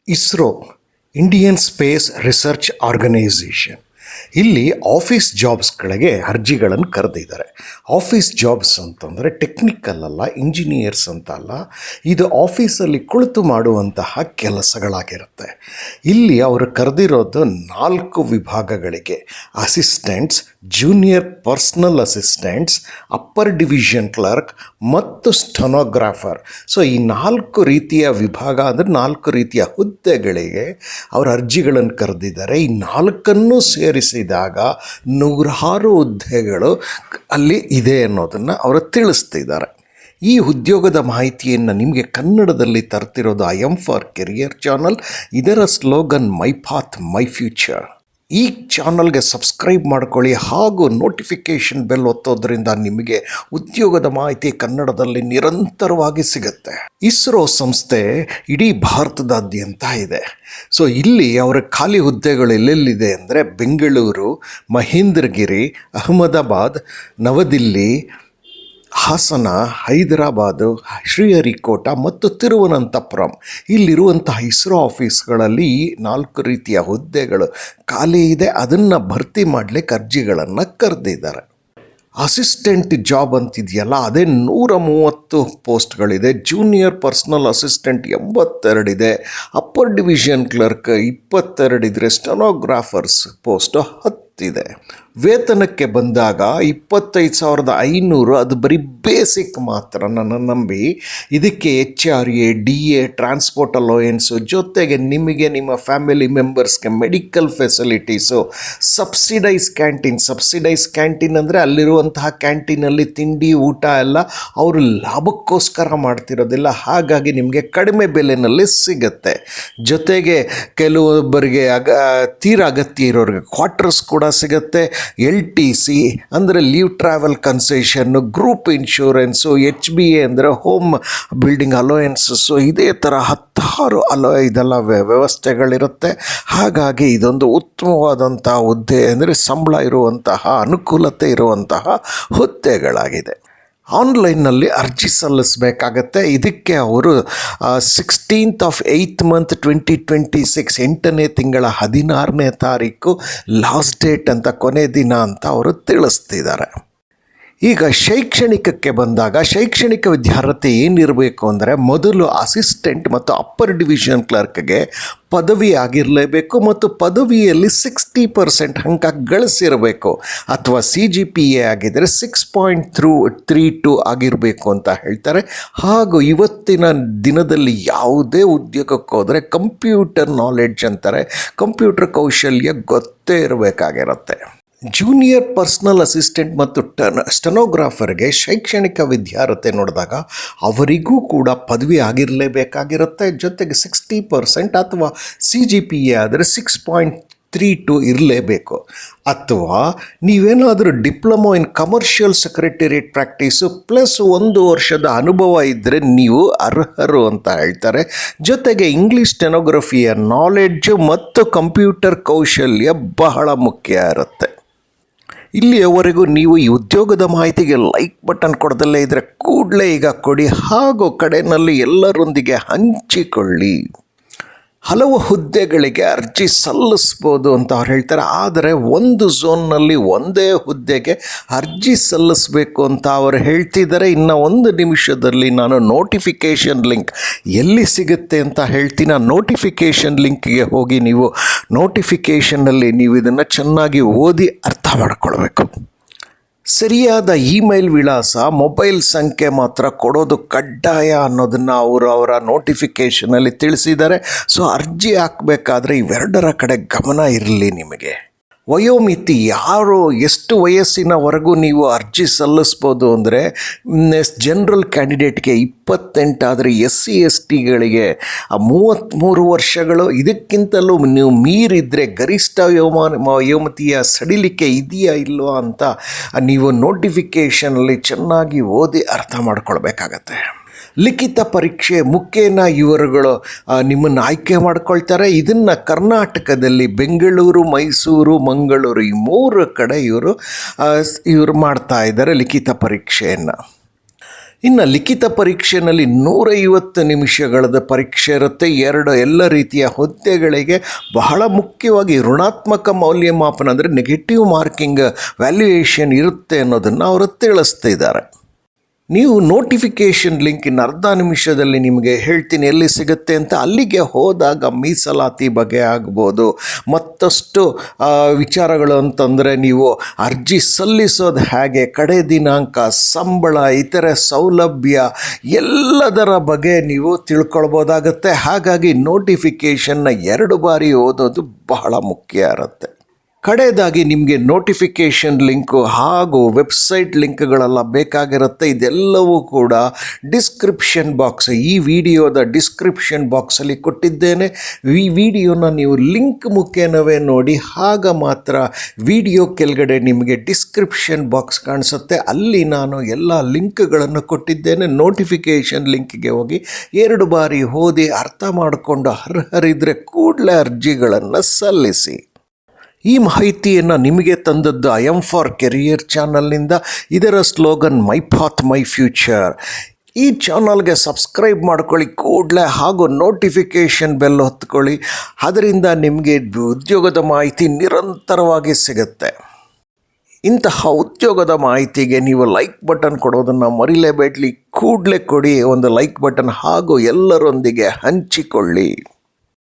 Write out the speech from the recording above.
ISRO Indian Space Research Organisation ಇಲ್ಲಿ office ಜಾಬ್ಸ್ಗಳಿಗೆ ಅರ್ಜಿಗಳನ್ನು ಕರೆದಿದ್ದಾರೆ. ಆಫೀಸ್ ಜಾಬ್ಸ್ ಅಂತಂದರೆ ಟೆಕ್ನಿಕಲ್ ಅಲ್ಲ, ಇಂಜಿನಿಯರ್ಸ್ ಅಂತ ಅಲ್ಲ, ಇದು ಆಫೀಸಲ್ಲಿ ಕುಳಿತು ಮಾಡುವಂತಹ ಕೆಲಸಗಳಾಗಿರುತ್ತೆ. ಇಲ್ಲಿ ಅವರು ಕರೆದಿರೋದು 4 ವಿಭಾಗಗಳಿಗೆ: assistants, junior personal assistants, upper division clerk ಮತ್ತು ಸ್ಟೆನೋಗ್ರಾಫರ್. ಸೊ ಈ 4 ರೀತಿಯ ವಿಭಾಗ ಅಂದರೆ 4 ರೀತಿಯ ಹುದ್ದೆಗಳಿಗೆ ಅವರು ಅರ್ಜಿಗಳನ್ನು ಕರೆದಿದ್ದಾರೆ. ಈ 4 ಸೇರಿಸಿದಾಗ 106 ಹುದ್ದೆಗಳು ಅಲ್ಲಿ ಇದೆ ಅನ್ನೋದನ್ನು ಅವರು ತಿಳಿಸ್ತಿದ್ದಾರೆ. ಈ ಉದ್ಯೋಗದ ಮಾಹಿತಿಯನ್ನು ನಿಮಗೆ ಕನ್ನಡದಲ್ಲಿ ತರ್ತಿರೋದು I am for career channel. ಇದರ slogan my path my future. ಈ ಚಾನಲ್ಗೆ ಸಬ್ಸ್ಕ್ರೈಬ್ ಮಾಡ್ಕೊಳ್ಳಿ ಹಾಗೂ ನೋಟಿಫಿಕೇಷನ್ ಬೆಲ್ ಒತ್ತೋದ್ರಿಂದ ನಿಮಗೆ ಉದ್ಯೋಗದ ಮಾಹಿತಿ ಕನ್ನಡದಲ್ಲಿ ನಿರಂತರವಾಗಿ ಸಿಗುತ್ತೆ. ಇಸ್ರೋ ಸಂಸ್ಥೆ ಇಡೀ ಭಾರತದಾದ್ಯಂತ ಇದೆ. ಸೊ ಇಲ್ಲಿ ಅವರ ಖಾಲಿ ಹುದ್ದೆಗಳು ಎಲ್ಲೆಲ್ಲಿದೆ ಅಂದರೆ ಬೆಂಗಳೂರು, ಮಹೇಂದ್ರಗಿರಿ, ಅಹಮದಾಬಾದ್, ನವದಿಲ್ಲಿ, ಹಾಸನ, ಹೈದರಾಬಾದು, ಶ್ರೀಹರಿಕೋಟ ಮತ್ತು ತಿರುವನಂತಪುರಂ. ಇಲ್ಲಿರುವಂತಹ ಇಸ್ರೋ ಆಫೀಸ್ಗಳಲ್ಲಿ ಈ 4 ರೀತಿಯ ಹುದ್ದೆಗಳು ಖಾಲಿ ಇದೆ. ಅದನ್ನು ಭರ್ತಿ ಮಾಡಲಿಕ್ಕೆ ಅರ್ಜಿಗಳನ್ನು ಕರೆದಿದ್ದಾರೆ. ಅಸಿಸ್ಟೆಂಟ್ ಜಾಬ್ ಅಂತಿದೆಯಲ್ಲ, ಅದೇ 130 ಪೋಸ್ಟ್ಗಳಿದೆ. ಜೂನಿಯರ್ ಪರ್ಸ್ನಲ್ ಅಸಿಸ್ಟೆಂಟ್ 82 ಇದೆ. ಅಪ್ಪರ್ ಡಿವಿಷನ್ ಕ್ಲರ್ಕ್ 22 ಇದ್ದರೆ ಸ್ಟೆನೋಗ್ರಾಫರ್ಸ್ ಪೋಸ್ಟ್ 10 ಇದೆ. ವೇತನಕ್ಕೆ ಬಂದಾಗ 25,500. ಅದು ಬರೀ ಬೇಸಿಕ್ ಮಾತ್ರ. ನನ್ನ ನಂಬಿ ಇದಕ್ಕೆ HRA, DA, ಟ್ರಾನ್ಸ್ಪೋರ್ಟ್ ಅಲೋಯೆನ್ಸು, ಜೊತೆಗೆ ನಿಮಗೆ ನಿಮ್ಮ ಫ್ಯಾಮಿಲಿ ಮೆಂಬರ್ಸ್ಗೆ ಮೆಡಿಕಲ್ ಫೆಸಿಲಿಟೀಸು, ಸಬ್ಸಿಡೈಸ್ ಕ್ಯಾಂಟೀನ್ ಅಂದರೆ ಅಲ್ಲಿರುವಂತಹ ಕ್ಯಾಂಟೀನಲ್ಲಿ ತಿಂಡಿ ಊಟ ಎಲ್ಲ ಅವರು ಲಾಭಕ್ಕೋಸ್ಕರ ಮಾಡ್ತಿರೋದಿಲ್ಲ. ಹಾಗಾಗಿ ನಿಮಗೆ ಕಡಿಮೆ ಬೆಲೆಯಲ್ಲಿ ಸಿಗುತ್ತೆ. ಜೊತೆಗೆ ಕೆಲವೊಬ್ಬರಿಗೆ ತೀರಾ ಅಗತ್ಯ ಇರೋರಿಗೆ ಕ್ವಾರ್ಟರ್ಸ್ ಕೂಡ ಸಿಗುತ್ತೆ. LTC ಅಂದರೆ leave travel concession, group insurance, HBA ಅಂದರೆ ಹೋಮ್ ಬಿಲ್ಡಿಂಗ್ ಅಲೋಯೆನ್ಸಸ್ಸು, ಇದೇ ಥರ 16 ಇದೆಲ್ಲ ವ್ಯವಸ್ಥೆಗಳಿರುತ್ತೆ. ಹಾಗಾಗಿ ಇದೊಂದು ಉತ್ತಮವಾದಂಥ ಹುದ್ದೆ ಅಂದರೆ ಸಂಬಳ ಇರುವಂತಹ, ಅನುಕೂಲತೆ ಇರುವಂತಹ ಹುದ್ದೆಗಳಾಗಿದೆ. ಆನ್ಲೈನ್ನಲ್ಲಿ ಅರ್ಜಿ ಸಲ್ಲಿಸಬೇಕಾಗತ್ತೆ. ಇದಕ್ಕೆ ಅವರು 16th 8th 2026 8ನೇ ತಿಂಗಳ 16ನೇ ತಾರೀಕು ಲಾಸ್ಟ್ ಡೇಟ್ ಅಂತ, ಕೊನೆ ದಿನ ಅಂತ ಅವರು ತಿಳಿಸ್ತಿದ್ದಾರೆ. ಈಗ ಶೈಕ್ಷಣಿಕಕ್ಕೆ ಬಂದಾಗ ಶೈಕ್ಷಣಿಕ ವಿದ್ಯಾರ್ಹತೆ ಏನಿರಬೇಕು ಅಂದರೆ ಮೊದಲು ಅಸಿಸ್ಟೆಂಟ್ ಮತ್ತು ಅಪ್ಪರ್ ಡಿವಿಷನ್ ಕ್ಲರ್ಕ್ಗೆ ಪದವಿ ಆಗಿರಲೇಬೇಕು ಮತ್ತು ಪದವಿಯಲ್ಲಿ 60% ಅಂಕ ಗಳಿಸಿರಬೇಕು. ಅಥವಾ CGPA ಆಗಿದ್ದರೆ 6.32 ಆಗಿರಬೇಕು ಅಂತ ಹೇಳ್ತಾರೆ. ಹಾಗೂ ಇವತ್ತಿನ ದಿನದಲ್ಲಿ ಯಾವುದೇ ಉದ್ಯೋಗಕ್ಕೆ ಹೋದರೆ ಕಂಪ್ಯೂಟರ್ ನಾಲೆಡ್ಜ್ ಅಂತಾರೆ, ಕಂಪ್ಯೂಟರ್ ಕೌಶಲ್ಯ ಗೊತ್ತೇ ಇರಬೇಕಾಗಿರುತ್ತೆ. ಜೂನಿಯರ್ ಪರ್ಸ್ನಲ್ ಅಸಿಸ್ಟೆಂಟ್ ಮತ್ತು ಸ್ಟೆನೋಗ್ರಾಫರ್ಗೆ ಶೈಕ್ಷಣಿಕ ವಿದ್ಯಾರ್ಹತೆ ನೋಡಿದಾಗ ಅವರಿಗೂ ಕೂಡ ಪದವಿ ಆಗಿರಲೇಬೇಕಾಗಿರುತ್ತೆ. ಜೊತೆಗೆ 60% ಅಥವಾ CGPA ಆದರೆ 6.32 ಇರಲೇಬೇಕು. ಅಥವಾ ನೀವೇನಾದರೂ diploma in commercial secretariat practice plus 1 ವರ್ಷದ ಅನುಭವ ಇದ್ದರೆ ನೀವು ಅರ್ಹರು ಅಂತ ಹೇಳ್ತಾರೆ. ಜೊತೆಗೆ ಇಂಗ್ಲೀಷ್ ಸ್ಟೆನೋಗ್ರಫಿಯ ನಾಲೆಡ್ಜು ಮತ್ತು ಕಂಪ್ಯೂಟರ್ ಕೌಶಲ್ಯ ಬಹಳ ಮುಖ್ಯ ಇರುತ್ತೆ. ಇಲ್ಲಿಯವರೆಗೂ ನೀವು ಈ ಉದ್ಯೋಗದ ಮಾಹಿತಿಗೆ ಲೈಕ್ ಬಟನ್ ಕೊಡದಲ್ಲೇ ಇದ್ದರೆ ಕೂಡಲೇ ಈಗ ಕೊಡಿ, ಹಾಗೂ ಕಡೆಯಲ್ಲಿ ಎಲ್ಲರೊಂದಿಗೆ ಹಂಚಿಕೊಳ್ಳಿ. ಹಲವು ಹುದ್ದೆಗಳಿಗೆ ಅರ್ಜಿ ಸಲ್ಲಿಸ್ಬೋದು ಅಂತ ಅವ್ರು ಹೇಳ್ತಾರೆ. ಆದರೆ ಒಂದು ಝೋನ್ನಲ್ಲಿ ಒಂದೇ ಹುದ್ದೆಗೆ ಅರ್ಜಿ ಸಲ್ಲಿಸಬೇಕು ಅಂತ ಅವರು ಹೇಳ್ತಿದ್ದಾರೆ. ಇನ್ನು 1 ನಿಮಿಷದಲ್ಲಿ ನಾನು ನೋಟಿಫಿಕೇಷನ್ ಲಿಂಕ್ ಎಲ್ಲಿ ಸಿಗುತ್ತೆ ಅಂತ ಹೇಳ್ತೀನಿ. ಆ ನೋಟಿಫಿಕೇಷನ್ ಲಿಂಕ್ಗೆ ಹೋಗಿ ನೀವು ನೋಟಿಫಿಕೇಷನ್ನಲ್ಲಿ ನೀವು ಇದನ್ನು ಚೆನ್ನಾಗಿ ಓದಿ ಅರ್ಥ ಮಾಡಿಕೊಳ್ಬೇಕು. ಸರಿಯಾದ ಇಮೇಲ್ ವಿಳಾಸ, ಮೊಬೈಲ್ ಸಂಖ್ಯೆ ಮಾತ್ರ ಕೊಡೋದು ಕಡ್ಡಾಯ ಅನ್ನೋದನ್ನು ಅವರ ನೋಟಿಫಿಕೇಷನಲ್ಲಿ ತಿಳಿಸಿದ್ದಾರೆ. ಸೊ ಅರ್ಜಿ ಹಾಕಬೇಕಾದ್ರೆ ಇವೆರಡರ ಕಡೆ ಗಮನ ಇರಲಿ. ನಿಮಗೆ ವಯೋಮಿತಿ ಯಾರು, ಎಷ್ಟು ವಯಸ್ಸಿನವರೆಗೂ ನೀವು ಅರ್ಜಿ ಸಲ್ಲಿಸ್ಬೋದು ಅಂದರೆ ಜನರಲ್ ಕ್ಯಾಂಡಿಡೇಟ್ಗೆ 28 ಆದರೆ SC STಗಳಿಗೆ 33 ವರ್ಷಗಳು. ಇದಕ್ಕಿಂತಲೂ ನೀವು ಮೀರಿದರೆ ಗರಿಷ್ಠ ವಯೋಮಿತಿಯ ಸಡಿಲಿಕೆ ಇದೆಯಾ ಇಲ್ವಾ ಅಂತ ನೀವು ನೋಟಿಫಿಕೇಷನಲ್ಲಿ ಚೆನ್ನಾಗಿ ಓದಿ ಅರ್ಥ ಮಾಡ್ಕೊಳ್ಬೇಕಾಗತ್ತೆ. ಲಿಖಿತ ಪರೀಕ್ಷೆ ಮುಖೇನ ಇವರುಗಳು ನಿಮ್ಮನ್ನು ಆಯ್ಕೆ ಮಾಡ್ಕೊಳ್ತಾರೆ. ಇದನ್ನು ಕರ್ನಾಟಕದಲ್ಲಿ ಬೆಂಗಳೂರು, ಮೈಸೂರು, ಮಂಗಳೂರು ಈ 3 ಕಡೆ ಇವರು ಮಾಡ್ತಾ ಇದ್ದಾರೆ ಲಿಖಿತ ಪರೀಕ್ಷೆಯನ್ನು. ಇನ್ನು ಲಿಖಿತ ಪರೀಕ್ಷೆಯಲ್ಲಿ 150 ನಿಮಿಷಗಳದ ಪರೀಕ್ಷೆ ಇರುತ್ತೆ. ಎಲ್ಲ ರೀತಿಯ ಹುದ್ದೆಗಳಿಗೆ ಬಹಳ ಮುಖ್ಯವಾಗಿ ಋಣಾತ್ಮಕ ಮೌಲ್ಯಮಾಪನ ಅಂದರೆ ನೆಗೆಟಿವ್ ಮಾರ್ಕಿಂಗ್ ವ್ಯಾಲ್ಯೂಯೇಷನ್ ಇರುತ್ತೆ ಅನ್ನೋದನ್ನು ಅವರು ತಿಳಿಸ್ತಿದ್ದಾರೆ. ನೀವು ನೋಟಿಫಿಕೇಷನ್ ಲಿಂಕ್ ಇನ್ನು ಅರ್ಧ ನಿಮಿಷದಲ್ಲಿ ನಿಮಗೆ ಹೇಳ್ತೀನಿ ಎಲ್ಲಿ ಸಿಗುತ್ತೆ ಅಂತ. ಅಲ್ಲಿಗೆ ಹೋದಾಗ ಮೀಸಲಾತಿ ಬಗ್ಗೆ ಆಗ್ಬೋದು, ಮತ್ತಷ್ಟು ವಿಚಾರಗಳು ಅಂತಂದರೆ ನೀವು ಅರ್ಜಿ ಸಲ್ಲಿಸೋದು ಹೇಗೆ, ಕಡೆ ದಿನಾಂಕ, ಸಂಬಳ, ಇತರೆ ಸೌಲಭ್ಯ ಎಲ್ಲದರ ಬಗ್ಗೆ ನೀವು ತಿಳ್ಕೊಳ್ಬೋದಾಗತ್ತೆ. ಹಾಗಾಗಿ ನೋಟಿಫಿಕೇಷನ್ನ 2 ಬಾರಿ ಓದೋದು ಬಹಳ ಮುಖ್ಯ ಇರುತ್ತೆ. ಕಡೆಯದಾಗಿ ನಿಮಗೆ ನೋಟಿಫಿಕೇಷನ್ ಲಿಂಕು ಹಾಗೂ ವೆಬ್ಸೈಟ್ ಲಿಂಕ್ಗಳೆಲ್ಲ ಬೇಕಾಗಿರುತ್ತೆ. ಇದೆಲ್ಲವೂ ಕೂಡ ಡಿಸ್ಕ್ರಿಪ್ಷನ್ ಬಾಕ್ಸ್, ಈ ವಿಡಿಯೋದ ಡಿಸ್ಕ್ರಿಪ್ಷನ್ ಬಾಕ್ಸಲ್ಲಿ ಕೊಟ್ಟಿದ್ದೇನೆ. ಈ ವಿಡಿಯೋನ ನೀವು ಲಿಂಕ್ ಮುಖೇನವೇ ನೋಡಿ. ಆಗ ಮಾತ್ರ ವಿಡಿಯೋ ಕೆಳಗಡೆ ನಿಮಗೆ ಡಿಸ್ಕ್ರಿಪ್ಷನ್ ಬಾಕ್ಸ್ ಕಾಣಿಸುತ್ತೆ. ಅಲ್ಲಿ ನಾನು ಎಲ್ಲ ಲಿಂಕ್ಗಳನ್ನು ಕೊಟ್ಟಿದ್ದೇನೆ. ನೋಟಿಫಿಕೇಷನ್ ಲಿಂಕ್ಗೆ ಹೋಗಿ 2 ಬಾರಿ ಓದಿ ಅರ್ಥ ಮಾಡಿಕೊಂಡು ಅರ್ಹರಿದ್ದರೆ ಕೂಡಲೇ ಅರ್ಜಿಗಳನ್ನು ಸಲ್ಲಿಸಿ. ಈ ಮಾಹಿತಿಯನ್ನು ನಿಮಗೆ ತಂದದ್ದು ಐ ಎಮ್ ಫಾರ್ ಕೆರಿಯರ್ ಚಾನಲ್ನಿಂದ. ಇದರ slogan my path my future. ಈ ಚಾನಲ್ಗೆ ಸಬ್ಸ್ಕ್ರೈಬ್ ಮಾಡ್ಕೊಳ್ಳಿ ಕೂಡಲೇ, ಹಾಗೂ ನೋಟಿಫಿಕೇಷನ್ ಬೆಲ್ ಹೊತ್ಕೊಳ್ಳಿ. ಅದರಿಂದ ನಿಮಗೆ ಉದ್ಯೋಗದ ಮಾಹಿತಿ ನಿರಂತರವಾಗಿ ಸಿಗುತ್ತೆ. ಇಂತಹ ಉದ್ಯೋಗದ ಮಾಹಿತಿಗೆ ನೀವು ಲೈಕ್ ಬಟನ್ ಕೊಡೋದನ್ನು ಮರಿಲೇಬೇಡಿ. ಕೂಡಲೇ ಕೊಡಿ ಒಂದು ಲೈಕ್ ಬಟನ್, ಹಾಗೂ ಎಲ್ಲರೊಂದಿಗೆ ಹಂಚಿಕೊಳ್ಳಿ.